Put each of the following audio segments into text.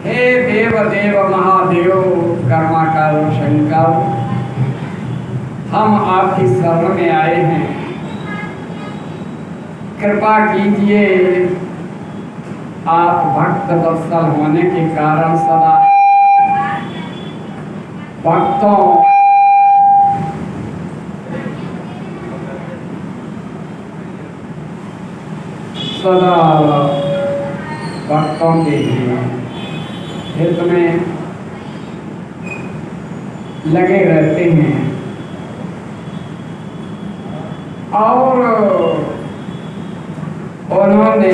हे देव देव महादेव कर्माकर शंकर, हम आपकी शरण में आए हैं। कृपा कीजिए। आप भक्त वत्सल होने के कारण सदा भक्तों के हित में लगे रहते हैं और उन्होंने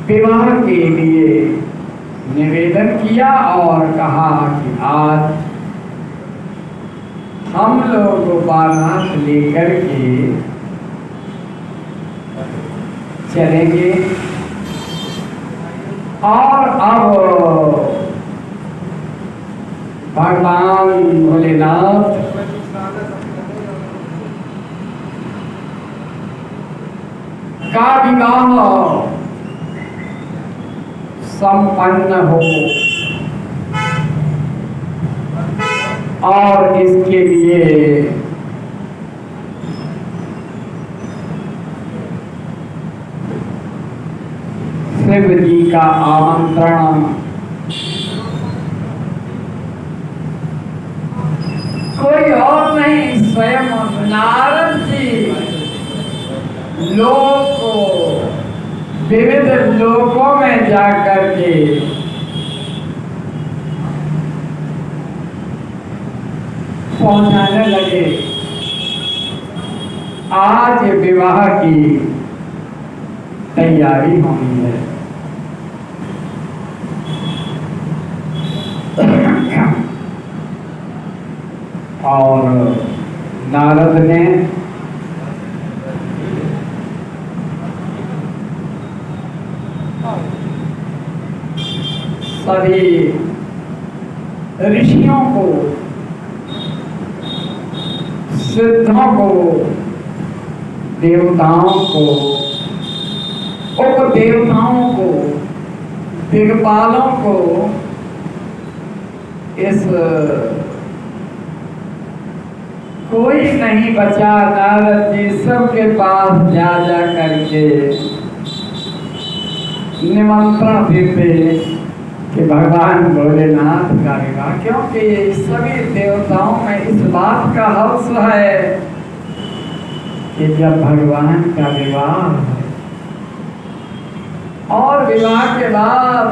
विवाह के लिए निवेदन किया और कहा कि आज हम लोग बारात लेकर के चलेंगे और अब भगवान भोलेनाथ का विवाह संपन्न हो और इसके लिए शिव जी का आमंत्रण कोई और नहीं, स्वयं नारद जी लोक को विविध लोकों में जाकर के पहुंचाने लगे। आज विवाह की तैयारी होनी है। और नारद ने सभी ऋषियों को, सिद्धों को, देवताओं को, उपदेवताओं को, दिग्पालों को इस कोई नहीं बचा। नारद जी सबके पास जा करके निमंत्रण देते कि भगवान भोलेनाथ का विवाह, क्योंकि सभी देवताओं में इस बात का हर्ष है कि जब भगवान का विवाह है और विवाह के बाद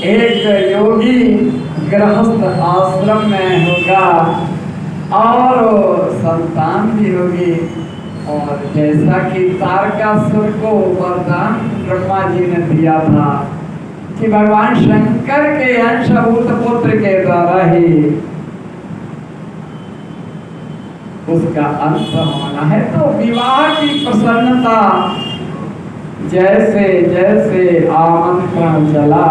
एक योगी गृहस्थ आश्रम में होगा और संतान भी होगी। और जैसा कि तारकासुर को वरदान ब्रह्मा जी ने दिया था कि भगवान शंकर के अंशभूत पुत्र के द्वारा ही उसका अंत होना है, तो विवाह की प्रसन्नता जैसे जैसे आमंत्रण चला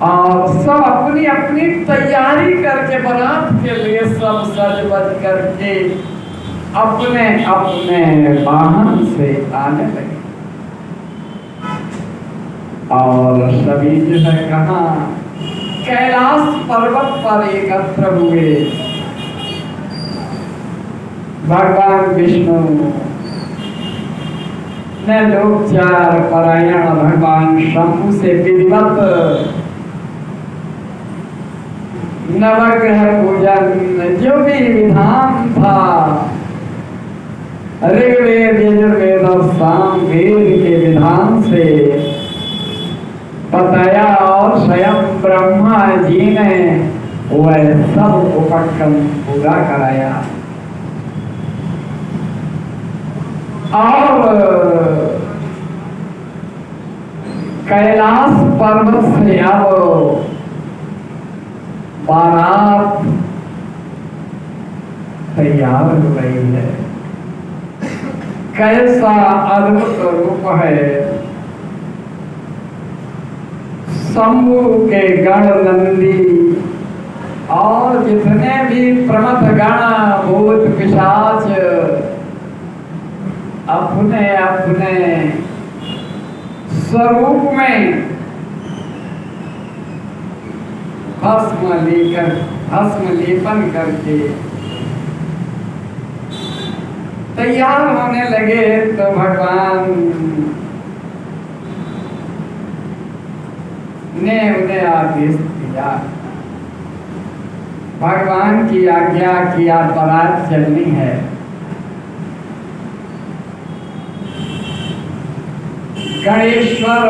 और सब अपनी अपनी तैयारी करके बारात के लिए सब सज बज करके अपने अपने वाहन से आने लगे। और सभी जो है कहाँ कैलाश पर्वत पर एकत्र हुए। भगवान विष्णु ने लोकचार परायण भगवान शंभु से विधिवत नवग्रह पूजन जो भी विधान था ऋग्वेद यजुर्वेद और सामवेद के विधान से बताया और स्वयं ब्रह्मा जी ने वह सब उपक्रम पूरा कराया। और कैलाश पर्वत से अब बारात तैयार हो रही है। कैसा अद्भुत रूप है। शंभु के गण नंदी और जितने भी प्रमथ गण भूत पिशाच अपने अपने स्वरूप में भस्म लेपन करके तैयार होने लगे तो भगवान ने उन्हें आदेश दिया, भगवान की आज्ञा की आप बारात चलनी है। गणेश्वर,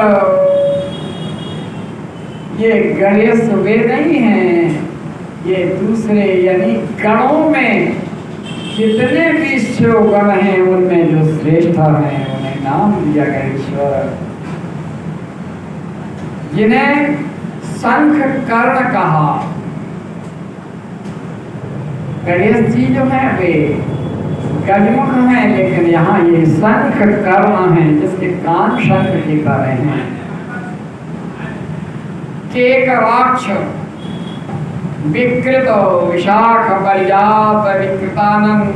ये गणेश वे नहीं हैं, ये दूसरे यानी गणों में जितने भी शिव गण हैं उनमें जो श्रेष्ठ हैं उन्हें नाम दिया गणेश्वर, जिन्हें शंख कर्ण कहा। गणेश जी जो है वे गजमुख हैं, लेकिन यहाँ ये शंख कर्ण हैं जिसके कान शंख की तरह हैं। केकराक्ष विकृत विशाख पर्यात विकृतानंद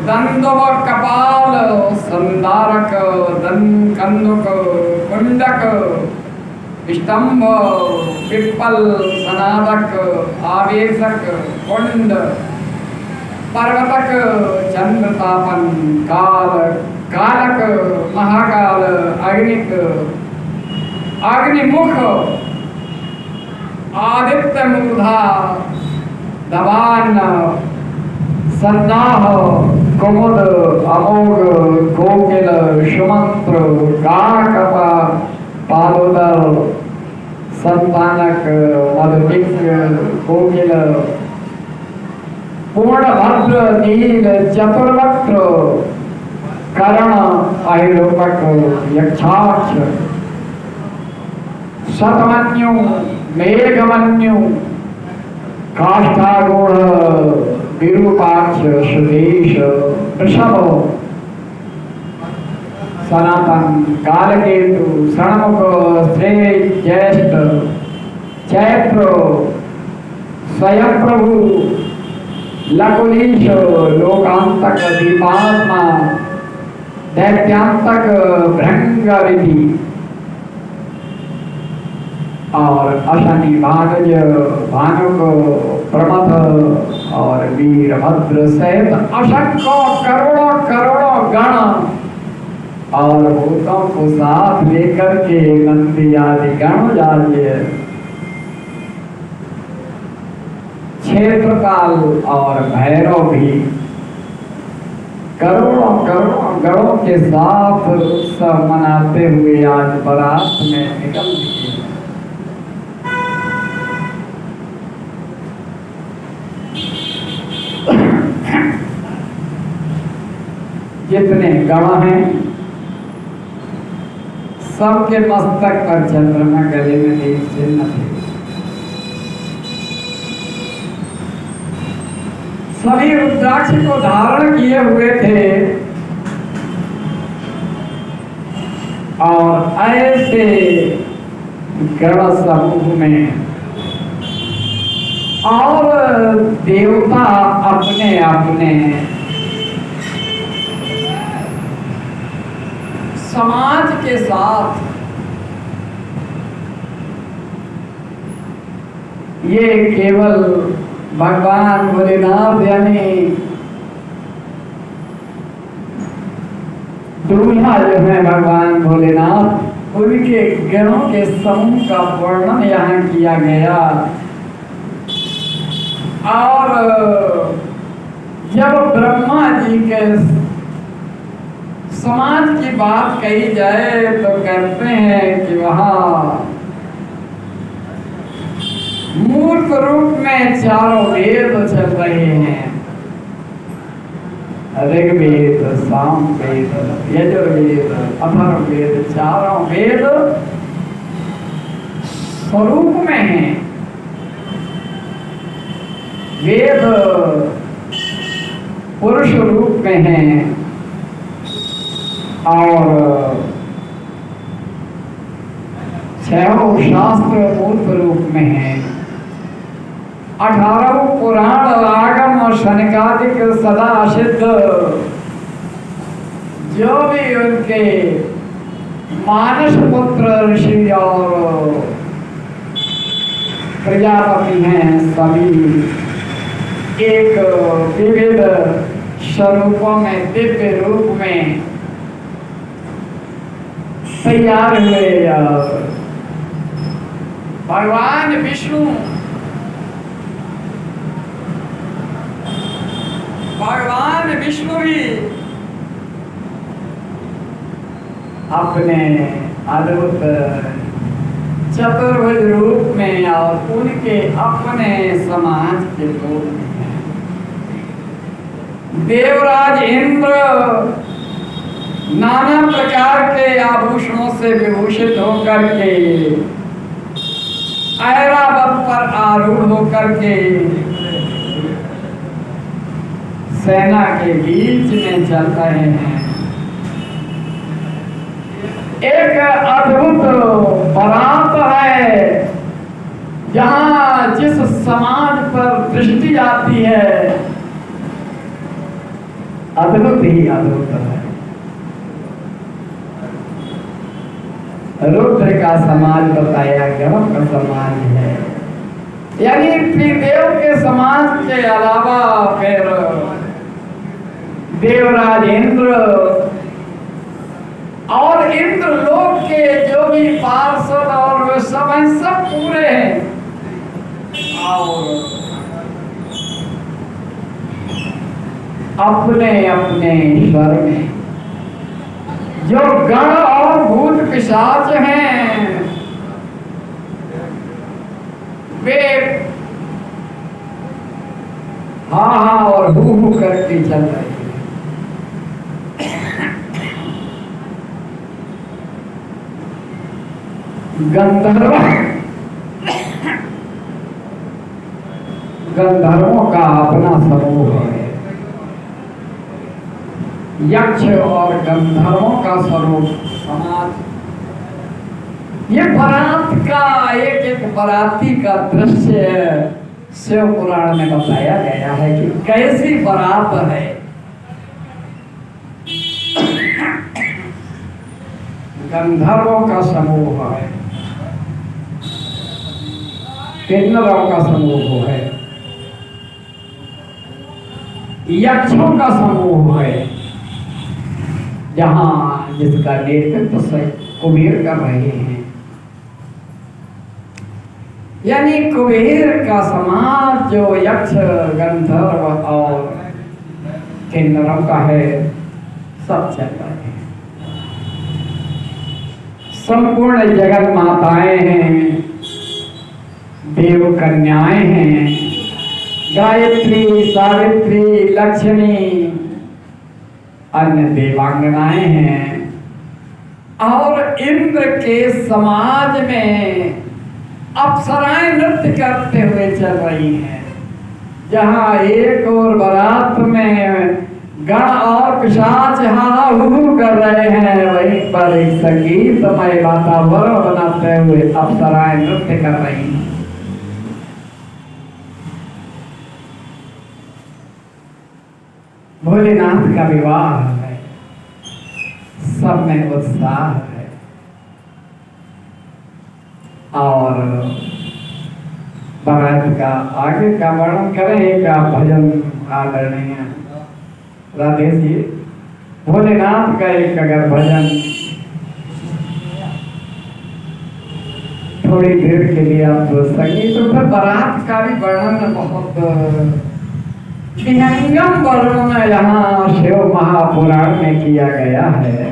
दंडव कपाल संदारक कंदुक कुंडक स्तंभ पिप्पल सनादक आवेशक कुंड पर्वतक चंद्रतापन काल कालक महाकाल अग्निक अग्निमुख आदित्य मूर्धा दवान सन्नाह कुमुद अमोघ कोकिल सुमंत्र काकप पालोदर संतानक मधुविज्ञ कोकिल पूर्णभद्र नील चतुर्वक्त्र कर्ण अहिलोपक यक्षाक्ष शतमन्यु मेघमन्यु काष्ठागूढ़ विरूपाक्ष सुदेश वृषभ सनातन कालकेतु षण्मुख श्रेय ज्येष्ठ चैत्र स्वयं प्रभु लकुलीश लोकांतक दीपात्मा दैत्यांतक भृंगविधि और अशनि भागज भानुक प्रमथ और वीरभद्र सहित असंख्य करोड़ों करोड़ों गण और भूतों को साथ लेकर के नंदी आदि गण जाइए क्षेत्रपाल और भैरव भी करोड़ों करोड़ों गणों के साथ उत्सव मनाते हुए आज बारात में निकल दिए। जितने गण हैं सबके मस्तक पर चंद्रमा, गले में एक चिन्ह थे। सभी रुद्राक्ष को धारण किए हुए थे और ऐसे गण समूह में और देवता अपने अपने समाज के साथ ये केवल भगवान भोलेनाथ यानी दूल्हा जो है भगवान भोलेनाथ उनके गणों के समूह का वर्णन यहाँ किया गया। और जब ब्रह्मा जी के समाज की बात कही जाए तो कहते हैं कि वहाँ मूर्त रूप में चारों वेद चल रहे हैं, ऋग्वेद, सामवेद, यजुर्वेद, अथर्ववेद, चारों वेद स्वरूप में हैं। वेद पुरुष रूप में हैं और छहों शास्त्र मूर्त रूप में हैं। 18 पुराण आगम और शनिकादिक सदा सिद्ध जो भी उनके मानस पुत्र ऋषि और प्रजापति हैं, सभी एक विविध स्वरूपों में, दिव्य रूप में तैयार हुए। भगवान विष्णु, भगवान विष्णु भी अपने अद्भुत चतुर्भुज रूप में और उनके अपने समाज के लोग हैं। देवराज इंद्र नाना प्रकार के आभूषणों से विभूषित होकर के, ऐरावत पर आरूढ़ होकर के सेना के बीच में चल रहे हैं। एक अद्भुत बारात है, जहां जिस समाज पर दृष्टि आती है अद्भुत ही अद्भुत है। रुद्र का समाज बताया, गणप का समाज है, यानी त्रिदेव के समाज के अलावा फिर देवराज इंद्र और इंद्र लोक के जो भी पार्षद और वे सब हैं, सब पूरे हैं। और अपने अपने स्वर में जो गण और भूत पिशाच हैं, वे हाँ हाँ और हू करके चल रहे हैं। गंधर्वों का अपना समूह है, यक्ष और गंधर्वों का स्वरूप समाज। ये बारात का एक एक बाराती का दृश्य शिव पुराण में बताया गया है कि कैसी बारात है। गंधर्वों का समूह है, किन्नरों का समूह है, यक्षों का समूह है, जहां जिसका नेतृत्व से कुबेर कर रहे हैं। यानी कुबेर का समाज जो यक्ष, गंधर्व और किन्नरों का है, सब चल रहे हैं। संपूर्ण जगत माताएं हैं, देव कन्याएं हैं, गायत्री, सावित्री, लक्ष्मी, अन्य देवांगनाएं हैं। और इंद्र के समाज में अप्सराएं नृत्य करते हुए चल रही हैं। जहां एक और बारात में गण और पिशाच हा हू कर रहे हैं, वहीं पर एक संगीतमय वातावरण बनाते हुए अप्सराएं नृत्य कर रही हैं। भोलेनाथ का विवाह है, सब में उत्साह है। और बारात का आगे का वर्णन करें का भजन आदरणीय राधे जी, भोलेनाथ का एक अगर भजन थोड़ी देर के लिए आप संगीत, तो फिर बारात का भी वर्णन बहुत विहंगम वर्णन यहाँ शिव महापुराण में किया गया है।